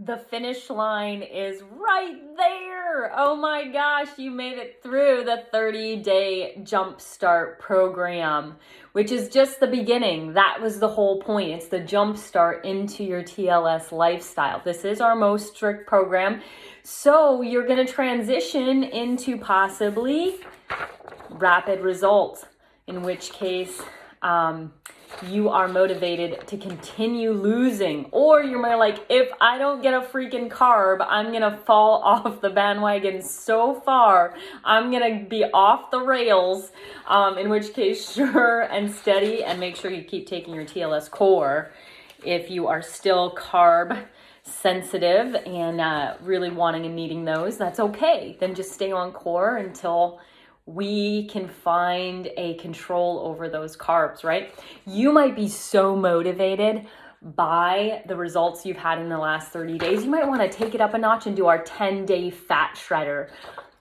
The finish line is right there. Oh my gosh, you made it through the 30-day Jumpstart program, which is just the beginning. That was the whole point. It's the Jumpstart into your TLS lifestyle. This is our most strict program. So you're going to transition into possibly rapid results, in which case, you are motivated to continue losing, or you're more like, if I don't get a freaking carb, I'm gonna fall off the bandwagon so far, I'm gonna be off the rails, in which case, sure and steady, and make sure you keep taking your TLS core. If you are still carb sensitive and really wanting and needing those, that's okay. Then just stay on core until we can find a control over those carbs, right? You might be so motivated by the results you've had in the last 30 days. You might want to take it up a notch and do our 10-day fat shredder.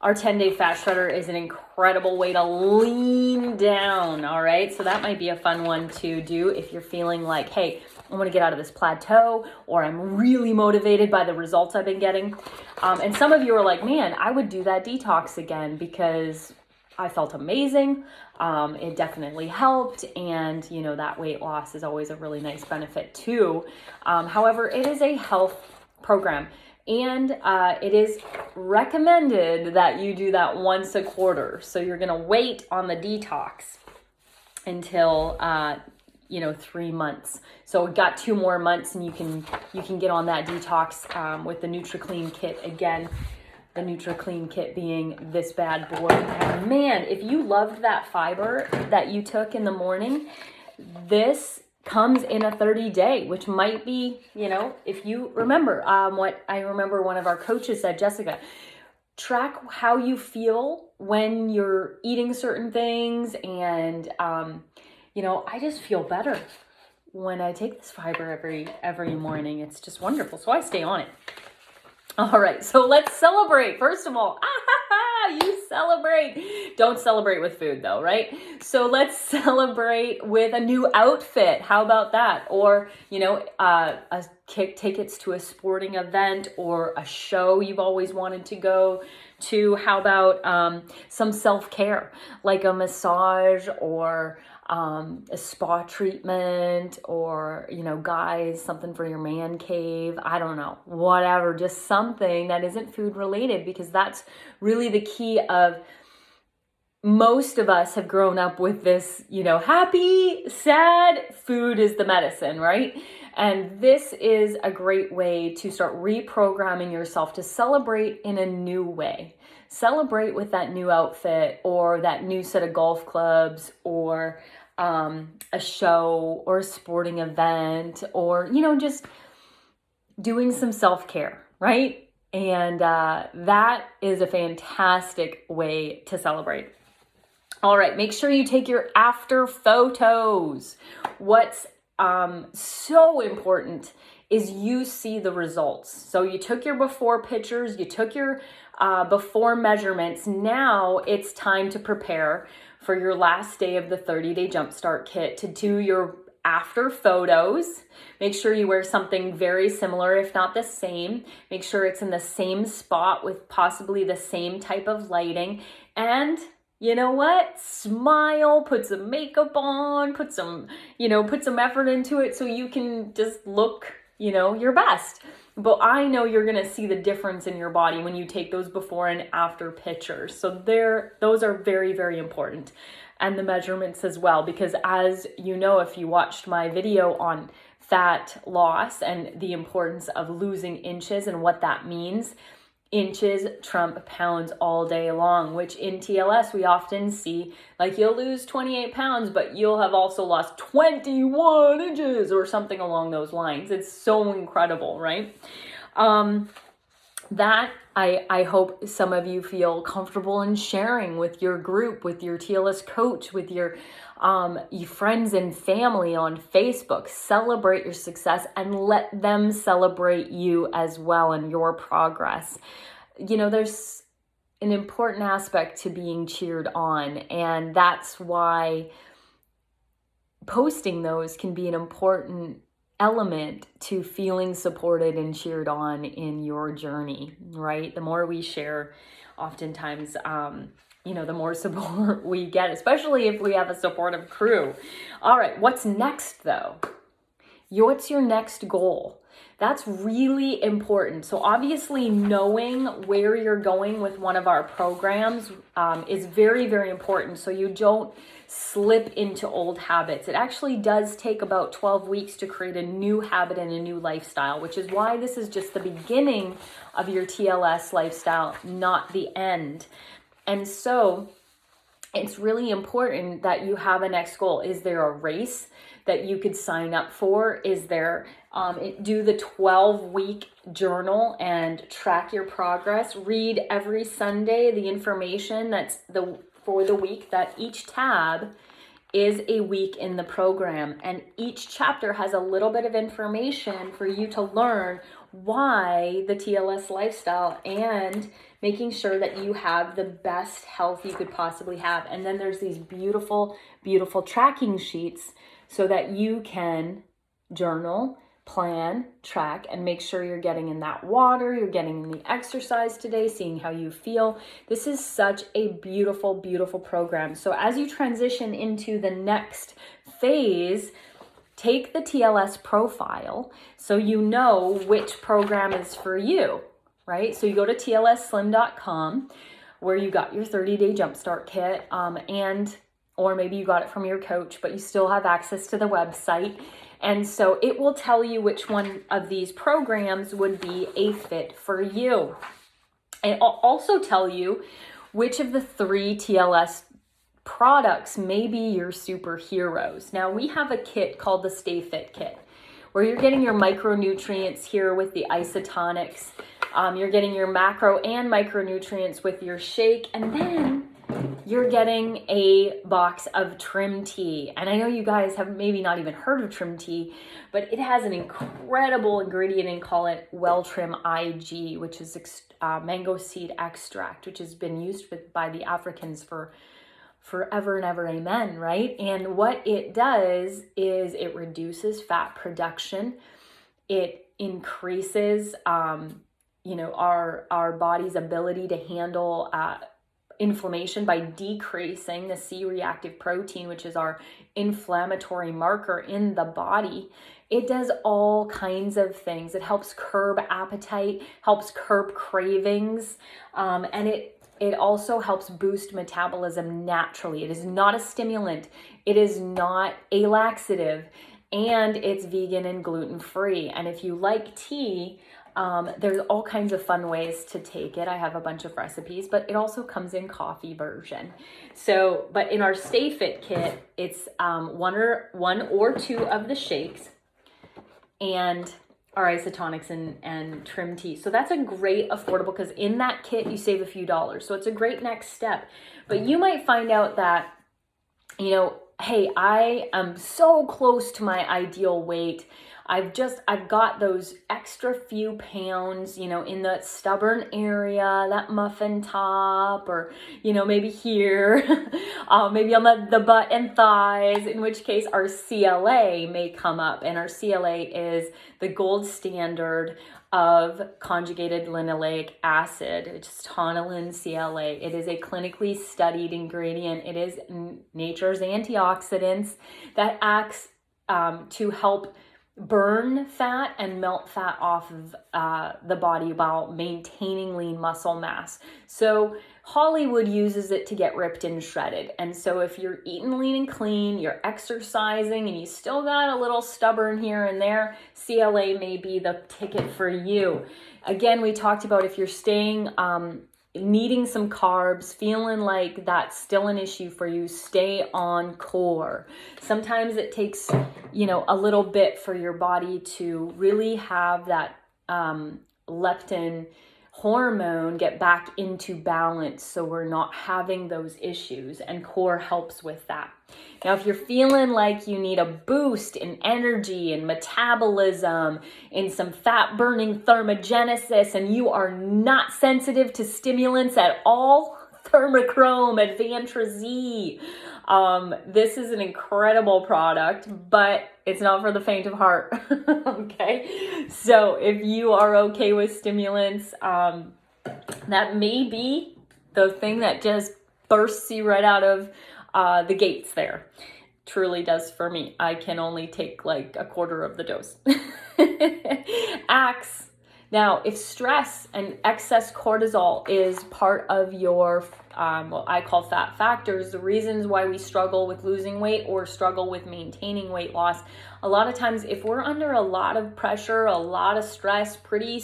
Our 10-day fat shredder is an incredible way to lean down, all right? So that might be a fun one to do if you're feeling like, hey, I want to get out of this plateau, or I'm really motivated by the results I've been getting. And some of you are like, man, I would do that detox again because I felt amazing. It definitely helped. And, you know, that weight loss is always a really nice benefit too. However, it is a health program, and it is recommended that you do that once a quarter. So you're going to wait on the detox until, 3 months. So we've got 2 more months, and you can get on that detox with the NutriClean kit again. The NutriClean kit being this bad boy. And man, if you loved that fiber that you took in the morning, this comes in a 30-day, which might be, if you remember what I remember one of our coaches said, Jessica, track how you feel when you're eating certain things. And, I just feel better when I take this fiber every morning. It's just wonderful. So I stay on it. All right, so let's celebrate. First of all, you celebrate. Don't celebrate with food though, right? So let's celebrate with a new outfit. How about that? Or, tickets to a sporting event or a show you've always wanted to go to. How about some self-care, like a massage or a spa treatment, or, guys, something for your man cave. I don't know, whatever, just something that isn't food related, because that's really the key of most of us have grown up with this, happy, sad, food is the medicine, right? And this is a great way to start reprogramming yourself to celebrate in a new way. Celebrate with that new outfit or that new set of golf clubs or a show or a sporting event, or, just doing some self-care, right? And that is a fantastic way to celebrate. All right, make sure you take your after photos. What's so important is you see the results. So you took your before pictures, you took your before measurements. Now it's time to prepare for your last day of the 30-day Jumpstart kit to do your after photos. Make sure you wear something very similar, if not the same. Make sure it's in the same spot with possibly the same type of lighting. And you know what? Smile, put some makeup on, put some effort into it so you can just look, your best. But I know you're going to see the difference in your body when you take those before and after pictures. So those are very, very important. And the measurements as well, because as you know, if you watched my video on fat loss and the importance of losing inches and what that means, inches trump pounds all day long, which in TLS we often see, like, you'll lose 28 pounds, but you'll have also lost 21 inches or something along those lines. It's so incredible, right? That I hope some of you feel comfortable in sharing with your group, with your TLS coach, with your friends and family on Facebook. Celebrate your success and let them celebrate you as well and your progress. There's an important aspect to being cheered on, and that's why posting those can be an important element to feeling supported and cheered on in your journey, right? The more we share, oftentimes, the more support we get, especially if we have a supportive crew. All right, what's next though? What's your next goal? That's really important. So obviously knowing where you're going with one of our programs is very, very important, so you don't slip into old habits. It actually does take about 12 weeks to create a new habit and a new lifestyle, which is why this is just the beginning of your TLS lifestyle, not the end. And so it's really important that you have a next goal. Is there a race that you could sign up for? Is there, do the 12-week journal and track your progress. Read every Sunday the information that's for the week. That each tab is a week in the program, and each chapter has a little bit of information for you to learn why the TLS lifestyle and making sure that you have the best health you could possibly have. And then there's these beautiful, beautiful tracking sheets so that you can journal, plan, track, and make sure you're getting in that water, you're getting in the exercise today, seeing how you feel. This is such a beautiful, beautiful program. So as you transition into the next phase, take the TLS profile so you know which program is for you, right? So you go to tlsslim.com where you got your 30-day jumpstart kit, or maybe you got it from your coach, but you still have access to the website. And so it will tell you which one of these programs would be a fit for you. And I'll also tell you which of the 3 TLS products may be your superheroes. Now, we have a kit called the Stay Fit Kit, where you're getting your micronutrients here with the isotonics. You're getting your macro and micronutrients with your shake, and then you're getting a box of trim tea. And I know you guys have maybe not even heard of trim tea, but it has an incredible ingredient and call it Well Trim IG, which is mango seed extract, which has been used by the Africans for forever and ever, amen, right? And what it does is it reduces fat production. It increases, our body's ability to handle inflammation by decreasing the C-reactive protein, which is our inflammatory marker in the body. It does all kinds of things. It helps curb appetite, helps curb cravings, and it also helps boost metabolism naturally. It is not a stimulant. It is not a laxative, and it's vegan and gluten-free. And if you like tea, there's all kinds of fun ways to take it. I have a bunch of recipes, but it also comes in coffee version. So, but in our Stay Fit kit, it's one or 2 of the shakes and our isotonics and trim tea. So that's a great affordable, because in that kit you save a few dollars. So it's a great next step. But you might find out that, hey, I am so close to my ideal weight. I've got those extra few pounds, in the stubborn area, that muffin top, or, maybe here, maybe on the butt and thighs, in which case our CLA may come up. And our CLA is the gold standard of conjugated linoleic acid. It's tonillin CLA. It is a clinically studied ingredient. It is nature's antioxidants that acts to help burn fat and melt fat off of the body while maintaining lean muscle mass. So Hollywood uses it to get ripped and shredded. And so if you're eating lean and clean, you're exercising, and you still got a little stubborn here and there, CLA may be the ticket for you. Again, we talked about if you're staying needing some carbs, feeling like that's still an issue for you, stay on core. Sometimes it takes, a little bit for your body to really have that leptin hormone get back into balance, so we're not having those issues, and core helps with that. Now, if you're feeling like you need a boost in energy and metabolism, in some fat burning thermogenesis, and you are not sensitive to stimulants at all, Thermochrome Advantra Z. This is an incredible product, but It's not for the faint of heart. Okay. So if you are okay with stimulants, that may be the thing that just bursts you right out of the gates there. Truly does for me. I can only take like a quarter of the dose. Axe. Now, if stress and excess cortisol is part of your, what I call fat factors, the reasons why we struggle with losing weight or struggle with maintaining weight loss, a lot of times if we're under a lot of pressure, a lot of stress, pretty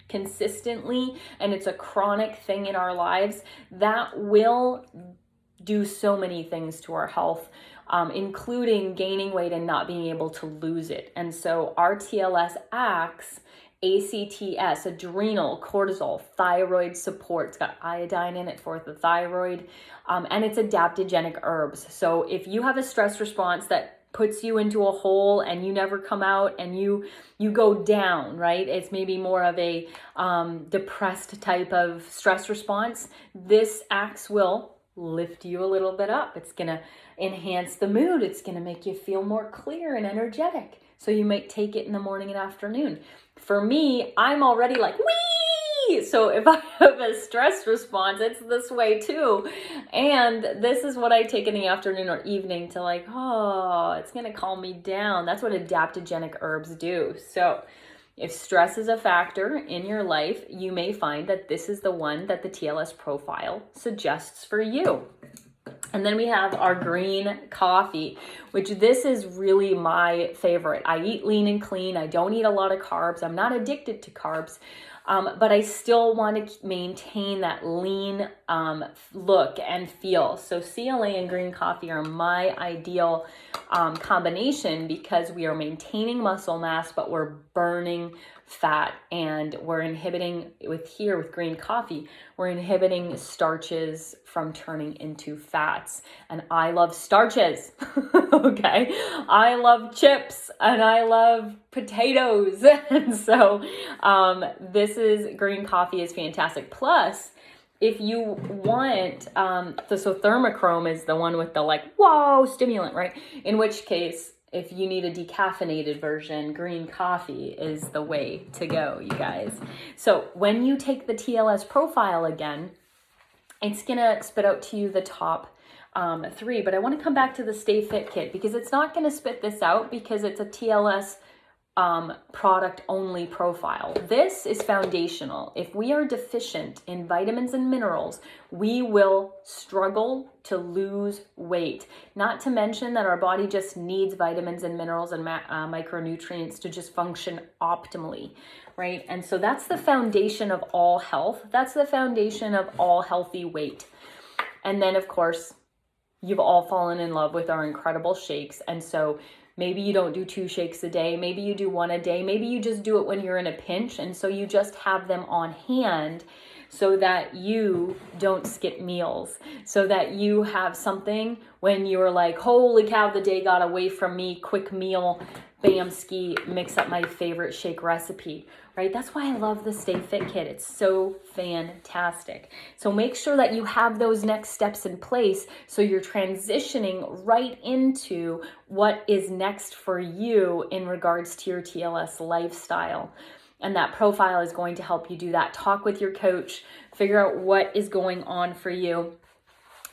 consistently, and it's a chronic thing in our lives, that will do so many things to our health, including gaining weight and not being able to lose it. And so our TLS acts ACTS, adrenal, cortisol, thyroid support. It's got iodine in it for the thyroid, and it's adaptogenic herbs. So if you have a stress response that puts you into a hole and you never come out and you go down, right? It's maybe more of a depressed type of stress response. This axe will lift you a little bit up. It's going to enhance the mood. It's going to make you feel more clear and energetic. So you might take it in the morning and afternoon. For me, I'm already like, wee! So if I have a stress response, it's this way too. And this is what I take in the afternoon or evening to like, oh, it's going to calm me down. That's what adaptogenic herbs do. So if stress is a factor in your life, you may find that this is the one that the TLS profile suggests for you. And then we have our green coffee, which this is really my favorite. I eat lean and clean. I don't eat a lot of carbs. I'm not addicted to carbs, but I still want to maintain that lean look and feel. So CLA and green coffee are my ideal combination because we are maintaining muscle mass, but we're burning fat, and we're inhibiting with green coffee, we're inhibiting starches from turning into fats. And I love starches. Okay. I love chips and I love potatoes. And so this is green coffee is fantastic. Plus, if you want, so thermochrome is the one with the like, whoa, stimulant, right? In which case, if you need a decaffeinated version, green coffee is the way to go, you guys. So when you take the TLS profile again, it's gonna spit out to you the top 3, but I wanna come back to the Stay Fit kit because it's not gonna spit this out because it's a TLS product only profile. This is foundational. If we are deficient in vitamins and minerals, we will struggle to lose weight. Not to mention that our body just needs vitamins and minerals and micronutrients to just function optimally, right? And so that's the foundation of all health. That's the foundation of all healthy weight. And then of course, you've all fallen in love with our incredible shakes. And so maybe you don't do 2 shakes a day. Maybe you do 1 a day. Maybe you just do it when you're in a pinch. And so you just have them on hand so that you don't skip meals, so that you have something when you're like, holy cow, the day got away from me, quick meal, bam, ski, mix up my favorite shake recipe, right? That's why I love the Stay Fit kit. It's so fantastic. So make sure that you have those next steps in place so you're transitioning right into what is next for you in regards to your TLS lifestyle. And that profile is going to help you do that. Talk with your coach, figure out what is going on for you.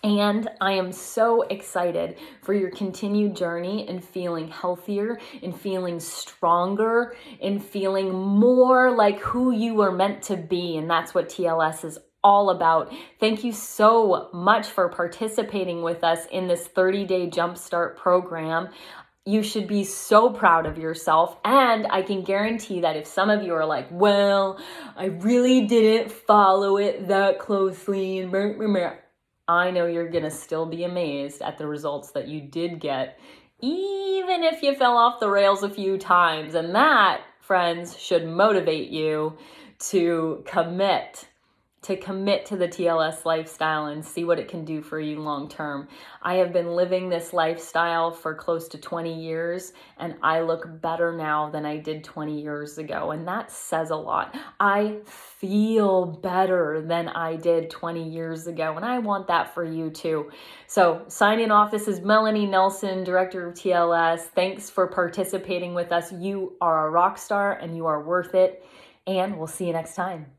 And I am so excited for your continued journey in feeling healthier, in feeling stronger, in feeling more like who you were meant to be. And that's what TLS is all about. Thank you so much for participating with us in this 30-day Jumpstart program. You should be so proud of yourself. And I can guarantee that if some of you are like, well, I really didn't follow it that closely, and I know you're going to still be amazed at the results that you did get, even if you fell off the rails a few times. And that, friends, should motivate you to commit to commit to the TLS lifestyle and see what it can do for you long term. I have been living this lifestyle for close to 20 years, and I look better now than I did 20 years ago, and that says a lot. I feel better than I did 20 years ago, and I want that for you too. So signing off, this is Melanie Nelson, Director of TLS. Thanks for participating with us. You are a rock star and you are worth it, and we'll see you next time.